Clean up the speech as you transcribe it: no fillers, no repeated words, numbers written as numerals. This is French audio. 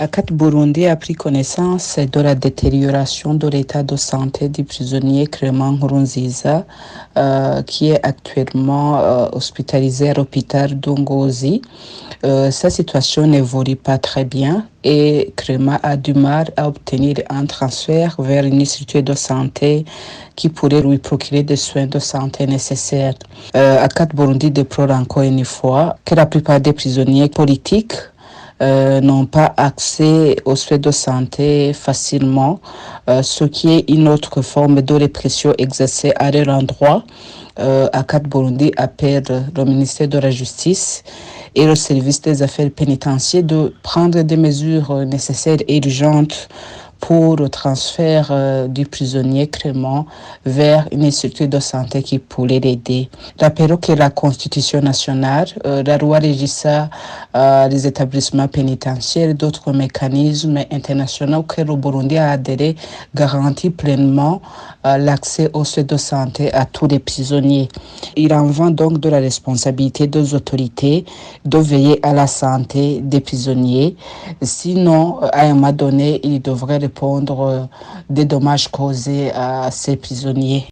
ACAT Burundi a pris connaissance de la détérioration de l'état de santé du prisonnier Clément Nkurunziza, qui est actuellement hospitalisé à l'hôpital d'Ungozi. Sa situation n'évolue pas très bien et Clément a du mal à obtenir un transfert vers une structure de santé qui pourrait lui procurer des soins de santé nécessaires. ACAT Burundi déplore encore une fois que la plupart des prisonniers politiques n'ont pas accès aux soins de santé facilement, ce qui est une autre forme de répression exercée à leur endroit. ACAT Burundi appelle le ministère de la Justice et le service des affaires pénitentiaires de prendre des mesures nécessaires et urgentes pour le transfert du prisonnier Clément vers une structure de santé qui pourrait l'aider. Rappelons que la Constitution nationale, la loi régissant les établissements pénitentiaires et d'autres mécanismes internationaux auxquels le Burundi a adhéré garantissent pleinement l'accès aux soins de santé à tous les prisonniers. Il en va donc de la responsabilité des autorités de veiller à la santé des prisonniers. Sinon, à un moment donné, ils devraient répondre des dommages causés à ces prisonniers.